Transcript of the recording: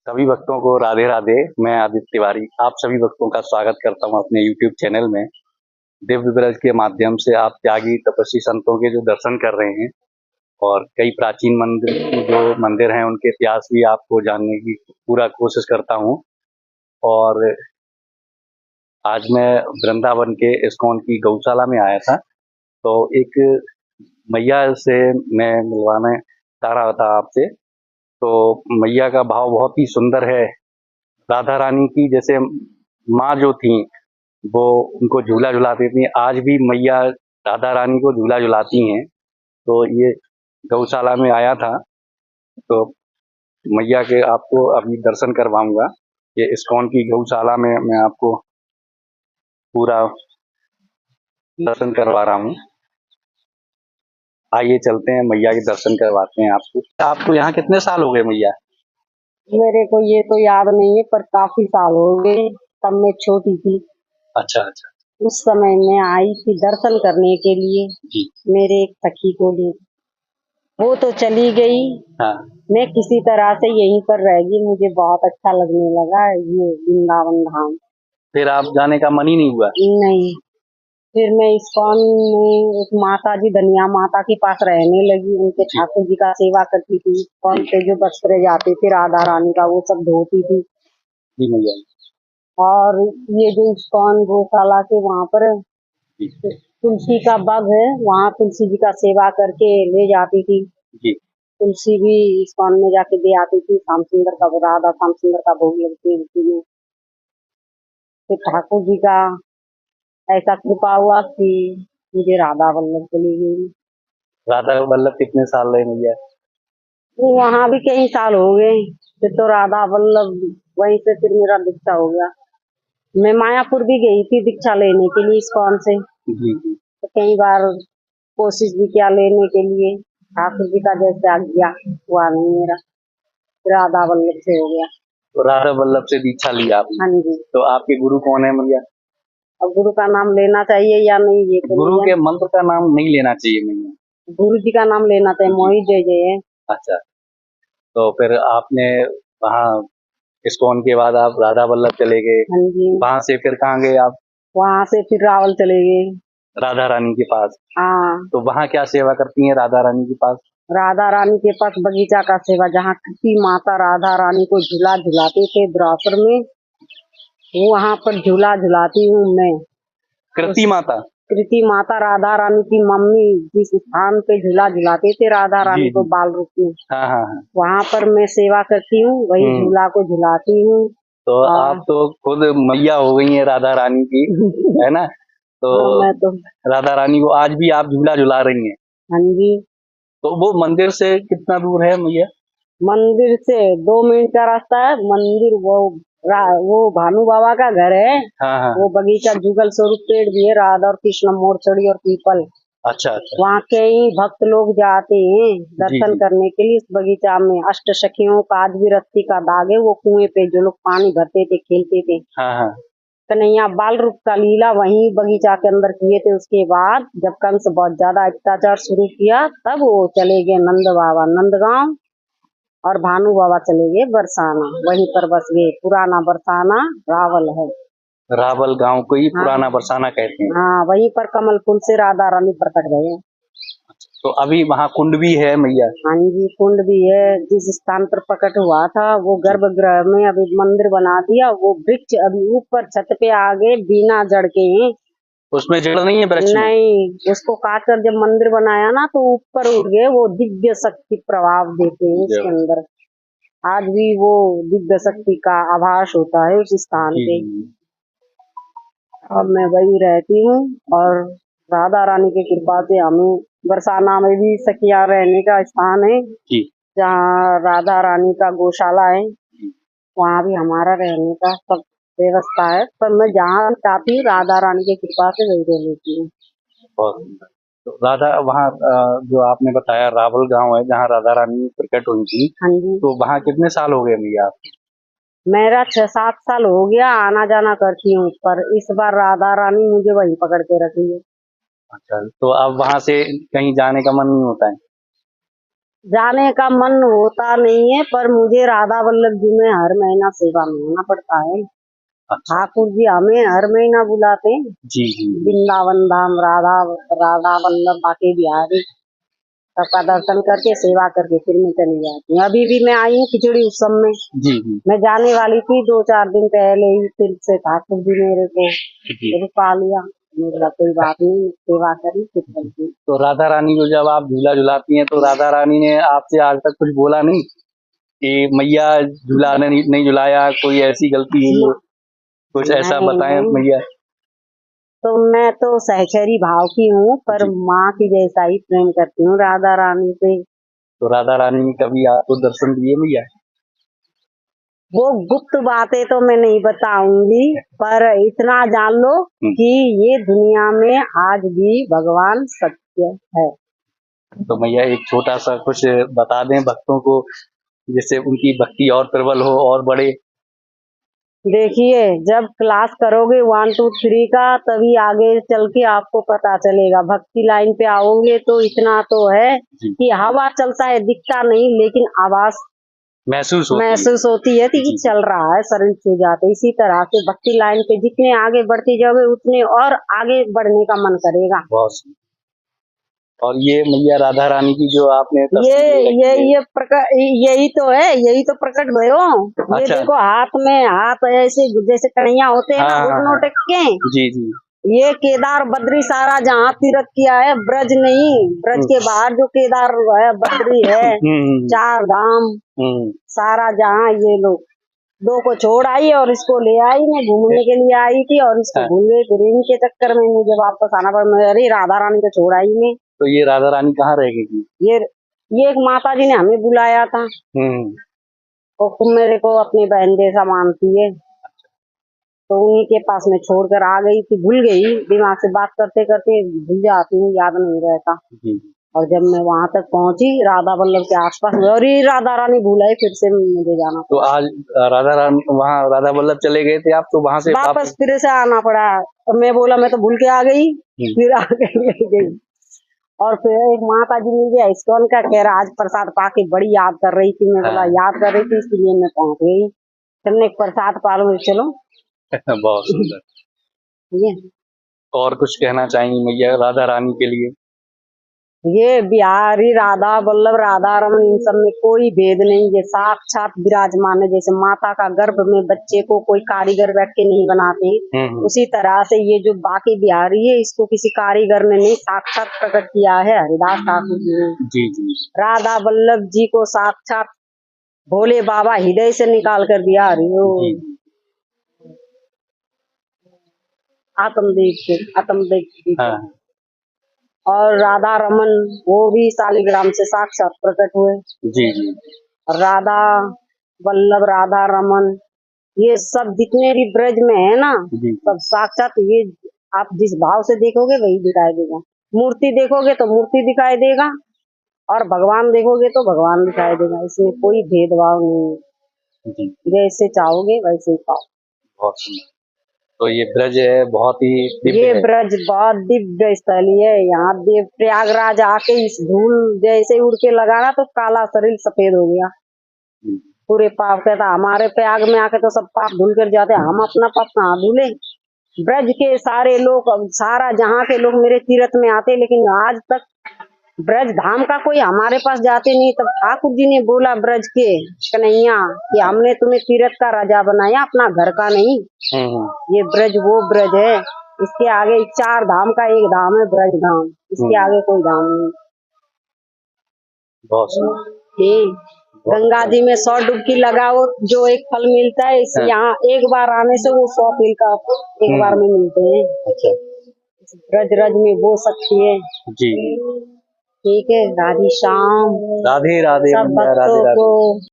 सभी भक्तों को राधे राधे। मैं आदित्य तिवारी आप सभी भक्तों का स्वागत करता हूं अपने यूट्यूब चैनल में। दिव्य ब्रज के माध्यम से आप त्यागी तपस्वी संतों के जो दर्शन कर रहे हैं और कई प्राचीन मंदिर हैं उनके इतिहास भी आपको जानने की पूरा कोशिश करता हूं। और आज मैं वृंदावन के इस्कॉन की गौशाला में आया था, तो एक मैया से मैं मिलवाने चाह रहा था आपसे। तो मैया का भाव बहुत ही सुंदर है। राधा रानी की जैसे माँ जो थी वो उनको झूला झुलाती थी, आज भी मैया राधा रानी को झूला झुलाती हैं। तो ये गौशाला में आया था, तो मैया के आपको अभी दर्शन करवाऊंगा। ये इस्कॉन की गौशाला में मैं आपको पूरा दर्शन करवा रहा हूँ। आइए चलते हैं, मैया के दर्शन करवाते हैं आपको। आपको यहाँ कितने साल हो गए मैया? मेरे को ये तो याद नहीं है, पर काफी साल हो गए। तब मैं छोटी थी। अच्छा अच्छा। उस समय मैं आई थी दर्शन करने के लिए जी। मेरे एक सखी को लिए। वो तो चली गई। हाँ। मैं किसी तरह से यहीं पर रह गई। मुझे बहुत अच्छा लगने लगा ये वृंदावन धाम। फिर आप जाने का मन ही नहीं हुआ? नहीं, फिर मैं इस्कॉन में एक माता जी धनिया माता के पास रहने लगी। उनके ठाकुर जी का सेवा करती थी। इस्कॉन पे जो वस्त्र जाते थे राधा रानी का वो सब धोती थी। जी मैया। और ये जो इस्कॉन गौशाला के वहाँ पर तुलसी का बाग है, वहाँ तुलसी जी का सेवा करके ले जाती थी। जी। तुलसी भी इस्कॉन में जाके दे आती थी। श्याम सुंदर का राधा श्याम सुंदर का भोग लगती है उसी में। फिर ठाकुर जी का ऐसा कृपा हुआ कि मुझे राधा वल्लभ चली गई। राधा वल्लभ कितने साल रहे मैया? वहाँ भी कई साल हो गए। फिर तो राधा वल्लभ वहीं से फिर मेरा दीक्षा हो गया। मैं मायापुर भी गई थी दीक्षा लेने के लिए इस्कॉन से। जी जी। तो कई बार कोशिश भी किया लेने के लिए। ठाकुर जी का जैसे आज्ञा हुआ नहीं मेरा। राधा वल्लभ से हो गया। तो राधा वल्लभ से दीक्षा लिया आपने? हाँ जी। तो आपके गुरु कौन है मैया? अब गुरु का नाम लेना चाहिए या नहीं ये तो गुरु के मंत्र का नाम नहीं लेना चाहिए मैया। गुरु जी का नाम लेना चाहिए। मोहित जय जय है। अच्छा, तो फिर आपने वहाँ इस्कॉन के बाद आप राधा वल्लभ चले गए। हाँ जी। वहाँ से फिर कहाँ गए आप? वहाँ से फिर रावल चले गए। राधा रानी के पास। हाँ, तो वहाँ क्या सेवा करती हैं राधा रानी के पास? राधा रानी के पास बगीचा का सेवा, जहाँ कृति माता राधा रानी को झूला झुलाते थे द्वापर में, वहाँ पर झूला झुलाती हूँ मैं। कृति माता? कृति माता राधा रानी की मम्मी जिस स्थान पे झूला झुलाते थे राधा रानी को बाल रूप में, हाँ हाँ हाँ। वहाँ पर मैं सेवा करती हूँ। वही झूला को झुलाती हूँ। तो आप तो खुद मैया हो गई हैं राधा रानी की, है ना? तो मैं तो राधा रानी को आज भी आप झूला झुला रही हैं? हाँ जी। तो वो मंदिर से कितना दूर है मैया? मंदिर से 2 मिनट का रास्ता है। मंदिर वो भानु बाबा का घर है। हाँ हाँ। वो बगीचा जुगल स्वरूप पेड़ भी है, राधा और कृष्ण मोरछड़ी और पीपल। अच्छा अच्छा। वहाँ कई भक्त लोग जाते हैं दर्शन करने के लिए। इस बगीचा में अष्ट सखियों का आज भी रस्सी का दाग है। वो कुएं पे जो लोग पानी भरते थे, खेलते थे। हाँ हाँ। कन्हैया बाल रूप का लीला वहीं बगीचा के अंदर किए थे। उसके बाद जब कंस बहुत ज्यादा अत्याचार शुरू किया, तब वो चले गए नंद बाबा नंदगांव, और भानु बाबा चले गए बरसाना। वहीं पर बस गए। पुराना बरसाना रावल है। रावल गांव को ही पुराना बरसाना कहते हैं। हाँ, वहीं पर कमल फूल से राधा रानी प्रकट गए। तो अभी वहाँ कुंड भी है मैया? हाँ जी, कुंड भी है। जिस स्थान पर प्रकट हुआ था वो गर्भगृह में अभी मंदिर बना दिया। वो वृक्ष अभी ऊपर छत पे आ गए बिना जड़ के हैं। उसमें जड़ नहीं है वृक्ष में? नहीं, उसको काटकर जब मंदिर बनाया ना तो ऊपर उठ गए। वो दिव्य शक्ति प्रभाव देते हैं उसके अंदर। आज भी वो दिव्य शक्ति का आभास होता है उस स्थान पे। अब मैं वही रहती हूँ। और राधा रानी की कृपा से हमें बरसाना में भी सखिया रहने का स्थान है, जहाँ राधा रानी का गौशाला है। वहाँ भी हमारा रहने का सब व्यवस्था है। पर मैं जहाँ चाहती हूँ राधा रानी की कृपा से वही रह लेती हूँ। तो राधा वहाँ जो आपने बताया रावल गांव है जहाँ राधा रानी प्रकट हुई थी। हाँ जी। तो वहाँ कितने साल हो गए भैया आप? मेरा 6-7 साल हो गया आना जाना करती हूँ, पर इस बार राधा रानी मुझे वहीं पकड़ के रखी है। अच्छा, तो अब वहाँ से कहीं जाने का मन नहीं होता है? जाने का मन होता नहीं है, पर मुझे राधा वल्लभ जी में हर महीना सेवा में होना पड़ता है। अच्छा। ठाकुर जी हमें हर महीना बुलाते हैं। जी जी वृंदावन धाम राधा राधा वल्लभ बाके बिहारी सबका दर्शन करके सेवा करके फिर मैं चली जाती हूँ। अभी भी मैं आई हूँ खिचड़ी उत्सव में। जी जी मैं जाने वाली थी 2-4 दिन पहले ही, फिर से ठाकुर जी मेरे को जी। रुका लिया। मेरा कोई बात नहीं, सेवा करी फिर चलती। तो राधा रानी को जब आप झूला झुलाती हैं तो राधा रानी ने आपसे आज तक कुछ बोला नहीं कि मैया झूला नहीं झुलाया, कोई ऐसी गलती हुई हो, कुछ ऐसा नहीं, बताएं नहीं। मैया। तो मैं तो सहचरी भाव की हूँ, पर जी। माँ की जैसा ही प्रेम करती हूँ राधा रानी से। तो राधा रानी ने कभी आपको दर्शन दिए मैया? वो गुप्त बातें तो मैं नहीं बताऊंगी, पर इतना जान लो कि ये दुनिया में आज भी भगवान सत्य है। तो मैया एक छोटा सा कुछ बता दें भक्तों को, जिससे उनकी भक्ति और प्रबल हो और बढ़े। देखिए, जब क्लास करोगे 1 2 3 का, तभी आगे चल के आपको पता चलेगा। भक्ति लाइन पे आओगे तो इतना तो है जी। कि हवा चलता है, दिखता नहीं, लेकिन आवाज महसूस होती है कि जी। चल रहा है, शरीर छू जाते। इसी तरह से भक्ति लाइन पे जितने आगे बढ़ते जाओगे उतने और आगे बढ़ने का मन करेगा। बहुत। और ये मैया राधा रानी की जो आपने यही तो है, यही तो प्रकट भयो। ये अच्छा। देखो हाथ में हाथ ऐसे जैसे कन्हैया होते हैं ना, घुटनों टेक के। जी जी। ये केदार बद्री सारा जहाँ तीर्थ किया है, ब्रज नहीं, ब्रज के बाहर जो केदार है, बद्री है, 4 धाम सारा जहाँ ये लोग 2 को छोड़ आई और इसको ले आई। मैं घूमने के लिए आई थी और इसको भूल गई, फिर इनके चक्कर में मुझे वापस आना पड़ा। अरे राधा रानी को छोड़ आई मैं। तो ये राधा रानी कहाँ रहेगी? ये एक माता जी ने हमें बुलाया था, तो मेरे को अपनी बहन जैसा मानती है, तो उन्हीं के पास में छोड़कर आ गई थी। भूल गई, दिमाग से बात करते करते भूल जाती हूँ, याद नहीं रहता। और जब मैं वहां तक पहुंची राधा वल्लभ के आसपास में, और ये राधा रानी भूलाई, फिर से मुझे जाना। तो आज राधा रानी वहाँ राधा वल्लभ चले गए थे आप, तो वहां से वापस फिर से आना पड़ा। और मैं बोला मैं तो भूल के आ गई, फिर आ गई। और फिर एक माता जी मिल गया इस्कॉन का, कह रहा आज प्रसाद पाके बड़ी याद कर रही थी। मैं बोला याद कर रही थी, इसलिए मैं पहुंच गई। चलने एक प्रसाद पालो, चलो। बहुत सुंदर। ये और कुछ कहना चाहेंगी मैया राधा रानी के लिए? ये बिहारी राधा वल्लभ राधा रमन, इन सब में कोई भेद नहीं। ये साक्षात विराजमान है। जैसे माता का गर्भ में बच्चे को कोई कारीगर बैठ के नहीं बनाते, उसी तरह से ये जो बाकी बिहारी है, इसको किसी कारीगर ने नहीं, साक्षात प्रकट किया है हरिदास ठाकुर जी ने। जी जी। राधा वल्लभ जी को साक्षात भोले बाबा हृदय से निकाल कर दिया। हरिओम। आत्मदेव और राधा रमन वो भी शालिग्राम से साक्षात प्रकट हुए। जी जी। राधा वल्लभ राधा रमन ये सब जितने भी ब्रज में है ना, सब साक्षात ये आप जिस भाव से देखोगे वही दिखाई देगा। मूर्ति देखोगे तो मूर्ति दिखाई देगा, और भगवान देखोगे तो भगवान दिखाई देगा। इसमें कोई भेदभाव नहीं है, जैसे चाहोगे वैसे ही पाओ। बहुत सुंदर। तो ये ब्रज है बहुत ही ये ब्रज बहुत दिव्य स्थली है। यहाँ देव प्रयागराज आके इस धूल जैसे उड़ के लगाना तो काला शरीर सफेद हो गया। पूरे पाप कहता हमारे प्रयाग में आके तो सब पाप धुल कर जाते, हम अपना पाप कहाँ धुले। ब्रज के सारे लोग, सारा जहाँ के लोग मेरे तीर्थ में आते, लेकिन आज तक ब्रज धाम का कोई हमारे पास जाते नहीं। तब ठाकुर जी ने बोला ब्रज के कन्हैया कि हमने तुम्हें तीर्थ का राजा बनाया, अपना घर का नहीं। ये ब्रज वो ब्रज है, इसके आगे 4 धाम का एक धाम है ब्रज धाम, इसके आगे कोई धाम नहीं। गंगा जी में 100 डुबकी लगाओ, जो एक फल मिलता है, इस यहाँ एक बार आने से वो 100 फल का एक बार में मिलते हैं। अच्छा। ब्रज रज में वो शक्ति है। जी ठीक है। राधे श्याम। राधे राधे सब भक्तों को